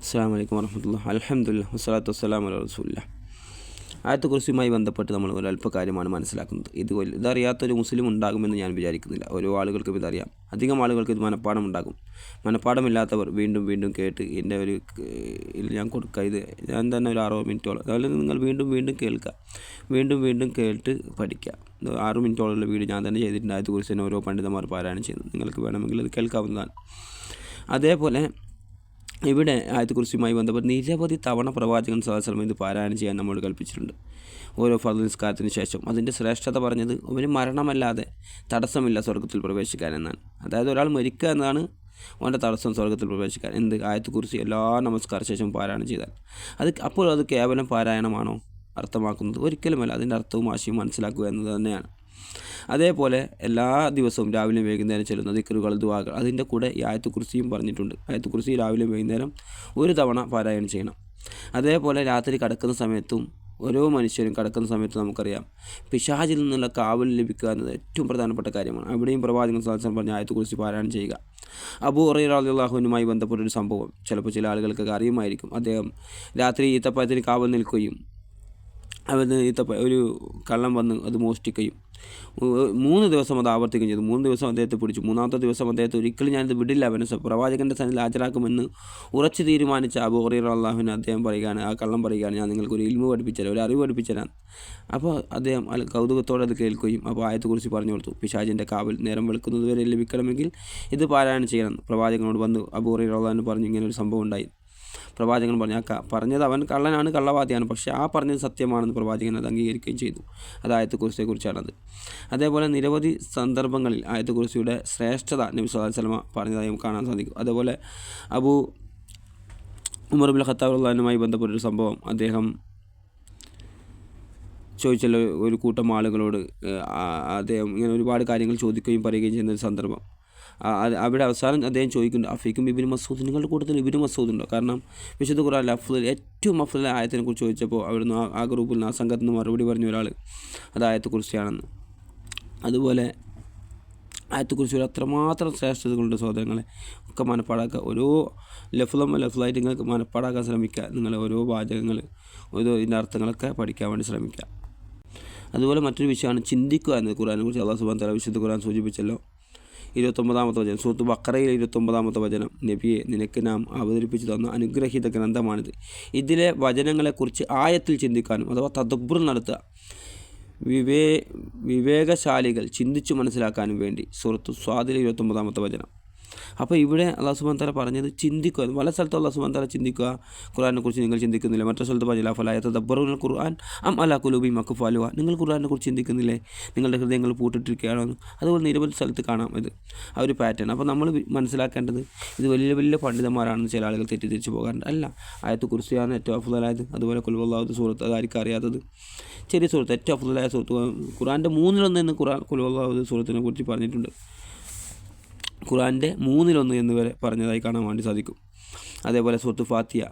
അസ്സലാമു അലൈക്കും വറഹ്മത്തുള്ളാഹി അൽഹംദുലില്ലാഹി വസ്സലാത്തു വസ്സലാമു അലാ റസൂലില്ലാഹ്. ആയത്തുകുർസിയുമായി ബന്ധപ്പെട്ട് നമ്മൾ ഒരല്പ കാര്യമാണ് മനസ്സിലാക്കുന്നത്. ഇതറിയാത്തൊരു മുസ്ലിം ഉണ്ടാകുമെന്ന് ഞാൻ വിചാരിക്കുന്നില്ല. ഓരോ ആളുകൾക്കും ഇതറിയാം, അധികം ആളുകൾക്ക് ഇത് മനഃപ്പാഠം ഉണ്ടാകും. മനഃപ്പാഠമില്ലാത്തവർ വീണ്ടും വീണ്ടും കേട്ട് എൻ്റെ ഒരു ഞാൻ കൊടുക്കുക, ഇത് ഞാൻ തന്നെ ഒരു 6 മിനിറ്റോളം, അതുപോലെ നിങ്ങൾ വീണ്ടും വീണ്ടും കേൾക്കുക, വീണ്ടും വീണ്ടും കേട്ട് പഠിക്കുക. 6 മിനിറ്റോളമുള്ള വീഡിയോ ഞാൻ തന്നെ ചെയ്തിട്ടുണ്ട്. ആയത്തുകുർസി ഓരോ പണ്ഡിതന്മാർ പാരായണം ചെയ്യുന്നത്, നിങ്ങൾക്ക് വേണമെങ്കിൽ ഇത് കേൾക്കാവുന്നതാണ്. അതേപോലെ ഇവിടെ ആയത്തുകുർസിയുമായി ബന്ധപ്പെട്ട് നിരവധി തവണ പ്രവാചകൻ സ്വല്ലല്ലാഹു അലൈഹി വസല്ലം ഇത് പാരായണം ചെയ്യാൻ നമ്മോട് കൽപ്പിച്ചിട്ടുണ്ട്. ഓരോ ഫർദ് നിസ്കാരത്തിന് ശേഷം അതിൻ്റെ ശ്രേഷ്ഠത പറഞ്ഞത് അവന് മരണമല്ലാതെ തടസ്സമില്ല സ്വർഗ്ഗത്തിൽ പ്രവേശിക്കാൻ എന്നാണ്. അതായത് ഒരാൾ മരിക്കുക എന്നതാണ് അവൻ്റെ തടസ്സം സ്വർഗ്ഗത്തിൽ പ്രവേശിക്കാൻ. എന്ത്? ആയത്തുകുർസി എല്ലാ നമസ്കാര ശേഷം പാരായണം ചെയ്താൽ അപ്പോൾ അത് കേവലം പാരായണമാണോ അർത്ഥമാക്കുന്നത്? ഒരിക്കലുമല്ല. അതിൻ്റെ അർത്ഥവും ആശയവും മനസ്സിലാക്കുക എന്നത് തന്നെയാണ്. അതേപോലെ എല്ലാ ദിവസവും രാവിലെയും വൈകുന്നേരം ചെല്ലുന്ന ദിക്റുകൾ, ദുആകൾ, അതിൻ്റെ കൂടെ ഈ ആയത്തുകുർസിയും പറഞ്ഞിട്ടുണ്ട്. ആയത്തുകുർസി രാവിലെയും വൈകുന്നേരം ഒരു തവണ പാരായണം ചെയ്യണം. അതേപോലെ രാത്രി കിടക്കുന്ന സമയത്തും ഓരോ മനുഷ്യരും കിടക്കുന്ന സമയത്ത് നമുക്കറിയാം പിശാചിൽ നിന്നുള്ള കാവൽ ലഭിക്കുക എന്നത് ഏറ്റവും പ്രധാനപ്പെട്ട കാര്യമാണ്. അവിടെയും പ്രവാചകൻ സ്വല്ലല്ലാഹു അലൈഹി വസല്ലം പറഞ്ഞ ആയത്തുകുർസി പാരായണം ചെയ്യുക. അബൂ ഹുറൈറ റളിയല്ലാഹു അൻഹുമായി ബന്ധപ്പെട്ടൊരു സംഭവം ചിലപ്പോൾ ചില ആളുകൾക്കൊക്കെ അറിയുമായിരിക്കും. അദ്ദേഹം രാത്രി ഈത്തപ്പഴത്തിന് കാവൽ നിൽക്കുകയും ഒരു കള്ളൻ വന്ന് അത് മോഷ്ടിക്കുകയും 3 ദിവസം അത് ആവർത്തിക്കുകയും ചെയ്തു. 3 ദിവസം അദ്ദേഹത്തെ പിടിച്ചു. 3-ാമത്തെ ദിവസം അദ്ദേഹത്തെ ഒരിക്കലും ഞാനിത് വിടില്ല, അവനെ പ്രവാചകൻ്റെ സന്നിധിയിൽ ഹാജരാക്കുമെന്ന് ഉറച്ചു തീരുമാനിച്ച അബൂ ഹുറൈറ റളിയല്ലാഹു അൻഹു അദ്ദേഹം പറയുകയാണ്, ആ കള്ളം പറയുകയാണ്, ഞാൻ നിങ്ങൾക്കൊരു ഇൽമു പഠിപ്പിച്ചുതരാം, ഒരു അറിവ് പഠിപ്പിച്ചുതരാം. അപ്പോൾ അദ്ദേഹം കൗതുകത്തോടെ അത് കേൾക്കുകയും അപ്പോൾ ആയത്തുകുറിച്ച് പറഞ്ഞു കൊടുത്തു. പിശാചിൻ്റെ കാവൽ നേരം വെളുക്കുന്നത് വരെ ലഭിക്കണമെങ്കിൽ ഇത് പാരായണം ചെയ്യണം. പ്രവാചകനോട് വന്ന് അബൂ ഹുറൈറ റളിയല്ലാഹു അൻഹു പറഞ്ഞു, ഇങ്ങനെ ഒരു സംഭവം ഉണ്ടായി. പ്രവാചകൻ പറഞ്ഞു, പറഞ്ഞത് അവൻ കള്ളനാണ്, കള്ളവാദിയാണ്, പക്ഷേ ആ പറഞ്ഞത് സത്യമാണെന്ന് പ്രവാചകൻ അത് അംഗീകരിക്കുകയും ചെയ്തു. അത് ആയത്തുകുർസിയെക്കുറിച്ചാണത്. അതേപോലെ നിരവധി സന്ദർഭങ്ങളിൽ ആയത്തുകുർസിയുടെ ശ്രേഷ്ഠത നബി സ്വല്ലല്ലാഹു അലൈഹി വസല്ലം പറഞ്ഞതായി നമുക്ക് കാണാൻ സാധിക്കും. അതേപോലെ അബൂ ഉമർ ഇബ്നുൽ ഖത്താബ് റളിയല്ലാഹു അൻഹുമായി ബന്ധപ്പെട്ടൊരു സംഭവം, അദ്ദേഹം ചോദിച്ചല്ലോ ഒരു കൂട്ടം ആളുകളോട്, അദ്ദേഹം ഇങ്ങനെ ഒരുപാട് കാര്യങ്ങൾ ചോദിക്കുകയും പറയുകയും ചെയ്യുന്ന ഒരു സന്ദർഭം. അവിടെ അവസാനം അദ്ദേഹം ചോദിക്കുന്നുണ്ട്, അഫീക്കും ഇബ്നു മസ്ഊദ്, നിങ്ങളുടെ കൂട്ടത്തിൽ ഇബ്നു മസ്ഊദ് ഉണ്ടോ? കാരണം വിശുദ്ധ ഖുർആനിൽ ഏറ്റവും അഫ്ളൽ ആയത്തിനെക്കുറിച്ച് ചോദിച്ചപ്പോൾ അവിടുന്ന് ആ ഗ്രൂപ്പിൽ നിന്ന്, ആ സംഘത്തിൽ നിന്ന് മറുപടി പറഞ്ഞ ഒരാൾ അത് ആയത്തുകുർസിയാണെന്ന്. അതുപോലെ ആയത്തുകുർസിയുടെ അത്രമാത്രം ശ്രേഷ്ഠതകളുണ്ട് സഹോദരങ്ങളെ. ഒക്കെ മനപ്പാടാക്കുക. ഓരോ ലഫ്ലായിട്ട് നിങ്ങൾക്ക് മനപ്പാടാക്കാൻ ശ്രമിക്കുക. നിങ്ങൾ ഓരോ വാചകങ്ങൾ, ഇതിൻ്റെ അർത്ഥങ്ങളൊക്കെ പഠിക്കാൻ വേണ്ടി ശ്രമിക്കുക. അതുപോലെ മറ്റൊരു വിഷയമാണ് ചിന്തിക്കുക എന്നത്. ഖുർആനെക്കുറിച്ച് അല്ലാഹു സുബ്ഹാനഹു വ തആല വിശുദ്ധ ഖുർആൻ സൂചിപ്പിച്ചല്ലോ. 29-ാമത്തെ വചനം, സൂറത്ത് ബഖറയിലെ 29-ാമത്തെ വചനം, നബിയെ നിനക്ക് നാം അവതരിപ്പിച്ചു തന്ന അനുഗ്രഹീത ഗ്രന്ഥമാണിത്. ഇതിലെ വചനങ്ങളെക്കുറിച്ച് ആയത്തിൽ ചിന്തിക്കാനും അഥവാ തദബ്ബുർ നടത്തുക, വിവേകശാലികൾ ചിന്തിച്ചു മനസ്സിലാക്കാനും വേണ്ടി. സൂറത്ത് സ്വാദിലെ 29-ാമത്തെ വചനം. അപ്പോൾ ഇവിടെ അല്ലാഹു സുബ്ഹാനഹു വ തആല പറഞ്ഞത് ചിന്തിക്കുക. പല സ്ഥലത്തും അല്ലാഹു സുബ്ഹാനഹു വ തആല ചിന്തിക്കുക, ഖുർആനെക്കുറിച്ച് നിങ്ങൾ ചിന്തിക്കുന്നില്ല. മറ്റൊരു സ്ഥലത്ത് പറഞ്ഞില്ല, ഫലാ യതദബ്ബറൂനൽ ഖുർആൻ അം അലാ ഖുലൂബിഹിം അഖ്ഫാലുഹാ, നിങ്ങൾ ഖുർആനെക്കുറിച്ച് ചിന്തിക്കുന്നില്ലേ, നിങ്ങളുടെ ഹൃദയങ്ങൾ പൂട്ടിട്ടിരിക്കുകയാണോ? അതുപോലെ നിരവധി സ്ഥലത്ത് കാണാം ഇത് ആ ഒരു പാറ്റേൺ. അപ്പോൾ നമ്മൾ മനസ്സിലാക്കേണ്ടത് ഇത് വലിയ വലിയ പണ്ഡിതന്മാരാണെന്ന് ചില ആളുകൾ തെറ്റിദ്ധരിച്ച് പോകാറുണ്ട്. അല്ല, ആയത്തുകുർസിയാണ് ഏറ്റവും അഫ്ളലായത്. അതുപോലെ ഖുൽ ഹുവല്ലാഹു സൂറത്ത്, അതായിരിക്കും അറിയാത്തത്, ചെറിയ സൂറത്ത്, ഏറ്റവും അഫ്ളലായ സൂറത്ത്. ഖുർആൻ്റെ 1/3 എന്ന് ഖുൽ ഹുവല്ലാഹു സൂറത്തിനെ കുറിച്ച് പറഞ്ഞിട്ടുണ്ട്. ഖുർആൻ്റെ 1/3 എന്നിവരെ പറഞ്ഞതായി കാണാൻ വേണ്ടി സാധിക്കും. അതേപോലെ സൂറത്ത് ഫാത്തിഹ,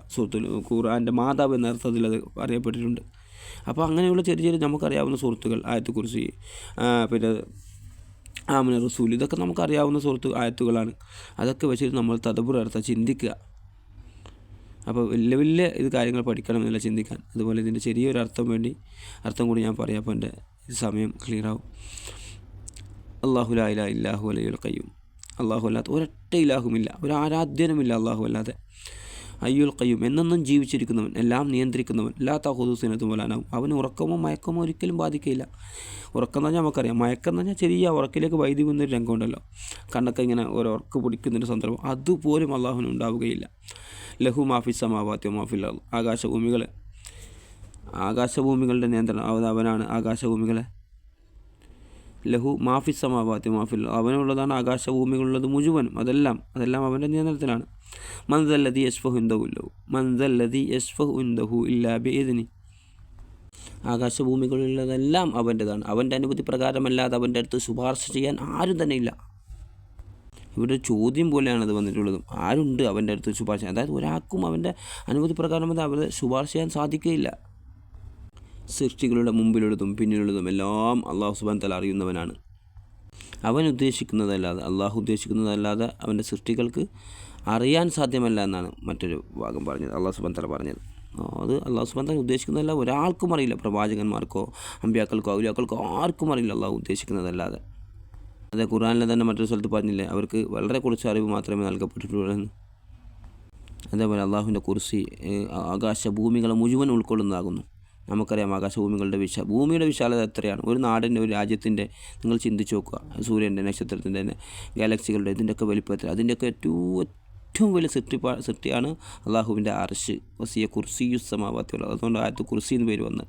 ഖുർആൻ്റെ മാതാവ് എന്ന അർത്ഥത്തിൽ അത് അറിയപ്പെട്ടിട്ടുണ്ട്. അപ്പോൾ അങ്ങനെയുള്ള ചെറിയ ചെറിയ നമുക്കറിയാവുന്ന സൂറത്തുകൾ, ആയത്തുകുർസി, പിന്നെ ആമന റസൂൽ, ഇതൊക്കെ നമുക്കറിയാവുന്ന ആയത്തുകളാണ്. അതൊക്കെ വെച്ചിട്ട് നമ്മൾ തദബ്ബുർ നടത്തുക, ചിന്തിക്കുക. അപ്പോൾ വലിയ വലിയ കാര്യങ്ങൾ പഠിക്കണമെന്നില്ല, ചിന്തിക്കാൻ. അതുപോലെ ഇതിൻ്റെ ചെറിയൊരു അർത്ഥം കൂടി ഞാൻ പറയാം, അപ്പോൾ എൻ്റെ സമയം ക്ലിയറാവും. അല്ലാഹു ലാ ഇലാഹ ഇല്ലാ ഹുവൽ ഹയ്യുൽ ഖയ്യൂം, അള്ളാഹു അല്ലാത്ത ഒരൊറ്റ ഇലാഹുമില്ല, ഒരു ആരാധ്യനുമില്ല അള്ളാഹു അല്ലാതെ. അയ്യുൽ ഖയ്യൂം, എന്നെന്നും ജീവിച്ചിരിക്കുന്നവൻ, എല്ലാം നിയന്ത്രിക്കുന്നവൻ. ലാ തഖുദു സിനത്തുൻ വലാ നൗം, അവന് ഉറക്കമോ മയക്കമോ ഒരിക്കലും ബാധിക്കില്ല. ഉറക്കം എന്ന് പറഞ്ഞാൽ നമുക്കറിയാം, മയക്കം എന്ന് പറഞ്ഞാൽ ചെറിയ ഉറക്കിലേക്ക് വൈദ്യുതി വന്നൊരു രംഗമുണ്ടല്ലോ, കണ്ണൊക്കെ ഇങ്ങനെ ഒരു ഉറക്ക് പിടിക്കുന്നൊരു സന്ദർഭം, അതുപോലും അള്ളാഹുവിന് ഉണ്ടാവുകയില്ല. ലഹു മാഫി സമാവാതി വ മാഫിൽ അർദ്, ആകാശഭൂമികളുടെ നിയന്ത്രണം അവനാണ്. ആകാശഭൂമികളെ ലഹു മാഫി സമാവാതി മാഫിൽ, അവനുള്ളതാണ് ആകാശഭൂമികളുള്ളത് മുഴുവനും, അതെല്ലാം അവൻ്റെ നിയന്ത്രണത്തിലാണ്. മൻദല്ലദി യശ്ഫഉ ഇൻദഹു ഇല്ലാ ബിഇദ്നി, ആകാശഭൂമികളുള്ളതെല്ലാം അവൻ്റെതാണ്. അവൻ്റെ അനുമതി പ്രകാരമല്ലാതെ അവൻ്റെ അടുത്ത് ശുപാർശ ചെയ്യാൻ ആരും തന്നെ ഇല്ല. ഇവിടെ ചോദ്യം പോലെയാണ് അത് വന്നിട്ടുള്ളത്. ആരുണ്ട് അവൻ്റെ അടുത്ത് ശുപാർശ? അതായത് ഒരാൾക്കും അവൻ്റെ അനുമതി പ്രകാരം അവരെ ശുപാർശ ചെയ്യാൻ സാധിക്കുകയില്ല. സൃഷ്ടികളുടെ മുമ്പിലുള്ളതും പിന്നിലുള്ളതും എല്ലാം അല്ലാഹു സുബ്ഹാനഹു വ തആല അറിയുന്നവനാണ്. അള്ളാഹു ഉദ്ദേശിക്കുന്നതല്ലാതെ അവൻ്റെ സൃഷ്ടികൾക്ക് അറിയാൻ സാധ്യമല്ല എന്നാണ് മറ്റൊരു ഭാഗം പറഞ്ഞത്, അള്ളാഹു സുബ്ഹാനഹു വ തആല പറഞ്ഞത്. അത് അള്ളാഹു സുബ്ഹാനഹു വ തആല ഉദ്ദേശിക്കുന്നതല്ല, ഒരാൾക്കും അറിയില്ല. പ്രവാചകന്മാർക്കോ അമ്പിയാക്കൾക്കോ ഔലിയാക്കൾക്കോ ആർക്കും അറിയില്ല അള്ളാഹു ഉദ്ദേശിക്കുന്നതല്ലാതെ. അതേ ഖുർആനിലെ തന്നെ മറ്റൊരു സ്ഥലത്ത് പറഞ്ഞില്ലേ, അവർക്ക് വളരെ കുറച്ച് അറിവ് മാത്രമേ നൽകപ്പെട്ടിട്ടുള്ളൂ എന്ന്. അതേപോലെ അള്ളാഹുവിൻ്റെ കുർസി ആകാശഭൂമികളെ മുഴുവൻ ഉൾക്കൊള്ളുന്നതാകുന്നു. നമുക്കറിയാം ആകാശഭൂമികളുടെ ഭൂമിയുടെ വിശാലത എത്രയാണ്. ഒരു നാടിൻ്റെ, ഒരു രാജ്യത്തിൻ്റെ നിങ്ങൾ ചിന്തിച്ച് നോക്കുക. സൂര്യൻ്റെ, നക്ഷത്രത്തിൻ്റെ, ഗാലക്സികളുടെ ഇതിൻ്റെയൊക്കെ വലിപ്പത്തിൽ അതിൻ്റെയൊക്കെ ഏറ്റവും വലിയ സൃഷ്ടിയാണ് അള്ളാഹുവിൻ്റെ അർശ്. വസിയ കുർസിയുസ് സമാവാത്തി വൽ അർദ്. അതുകൊണ്ട് ആയത്ത് കുർസി എന്ന് പേര് വന്ന്